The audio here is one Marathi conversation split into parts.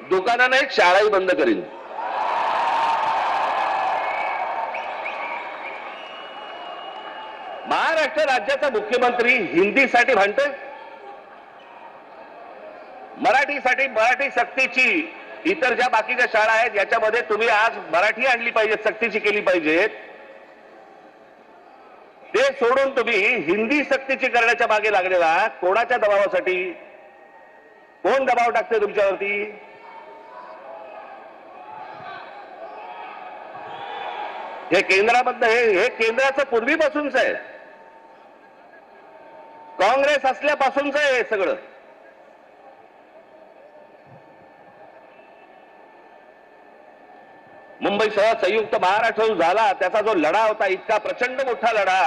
दुकानं नाही, शाळाही बंद करीन. महाराष्ट्र राज्याचा मुख्यमंत्री हिंदीसाठी भांडतोय, मराठीसाठी, मराठी सक्तीची. इतर ज्या बाकीच्या शाळा आहेत याच्यामध्ये तुम्ही आज मराठी आणली पाहिजे, सक्तीची केली पाहिजे. ते सोडून तुम्ही हिंदी सक्तीची करण्याच्या मागे लागलेला कोणाच्या दबावासाठी? कोण दबाव टाकते तुमच्यावरती? हे केंद्रामधलं हे केंद्राचं पूर्वीपासूनच आहे, काँग्रेस असल्यापासूनच आहे हे सगळं. मुंबईसह संयुक्त महाराष्ट्र झाला त्याचा जो लढा होता, इतका प्रचंड मोठा लढा,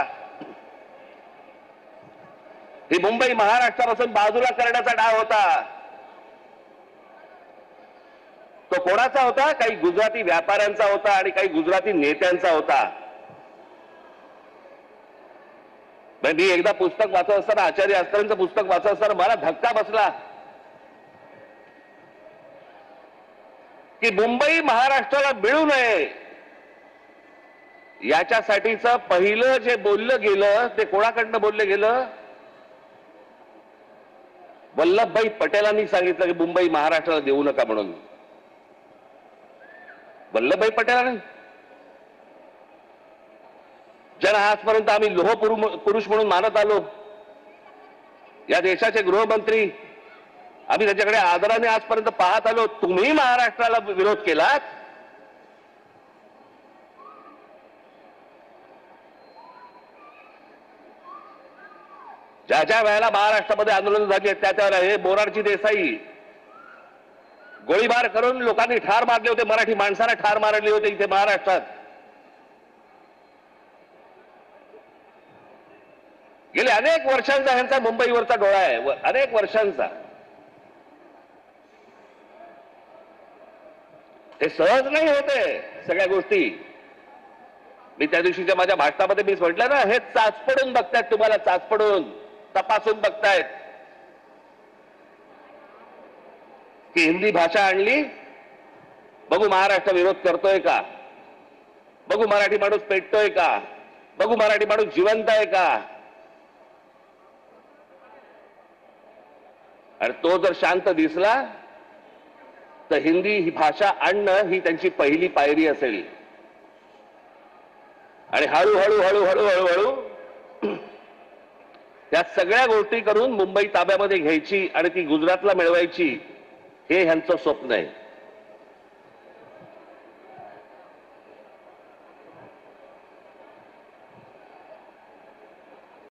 ही मुंबई महाराष्ट्रापासून बाजूला करण्याचा डाव होता. तो कोणाचा होता? काही गुजराती व्यापाऱ्यांचा होता आणि काही गुजराती नेत्यांचा होता. मी एकदा पुस्तक वाचत असताना, आचार्य अस्त्रांचं पुस्तक वाचत असताना मला धक्का बसला की मुंबई महाराष्ट्राला मिळू नये याच्यासाठीच पहिलं जे बोललं गेलं ते कोणाकडनं बोललं गेलं? वल्लभभाई पटेलांनी सांगितलं की मुंबई महाराष्ट्राला देऊ नका म्हणून. वल्लभभाई पटेलांनी, ज्यांना आजपर्यंत आम्ही लोह पुरुष म्हणून मानत आलो, या देशाचे गृहमंत्री, आम्ही त्याच्याकडे आदराने आजपर्यंत पाहत आलो, तुम्ही महाराष्ट्राला विरोध केलात. ज्या ज्या वेळेला महाराष्ट्रामध्ये आंदोलन झाली त्या त्यावेळेला हे मोरारजी देसाई गोळीबार करून लोकांनी ठार मारले होते, मराठी माणसाला ठार मारले होते इथे महाराष्ट्रात. गेले अनेक वर्षांचा ह्यांचा मुंबईवरचा डोळा आहे, अनेक वर्षांचा. हे सहज नाही होते सगळ्या गोष्टी. मी त्या दिवशीच्या माझ्या भाषणामध्ये मी म्हटलं ना, हे चाचपडून बघतायत, तुम्हाला चाचपडून तपासून बघतायत की हिंदी भाषा आणली, बघू महाराष्ट्र विरोध करतोय का, बघू मराठी माणूस पेटतोय का, बघू मराठी माणूस जिवंत आहे का. आणि तो जर शांत दिसला तर हिंदी ही भाषा आणणं ही त्यांची पहिली पायरी असेल. आणि हळूहळू हळूहळू हळूहळू त्या सगळ्या गोष्टी करून मुंबई ताब्यामध्ये घ्यायची आणि ती गुजरातला मिळवायची, हे ह्यांचं स्वप्न आहे.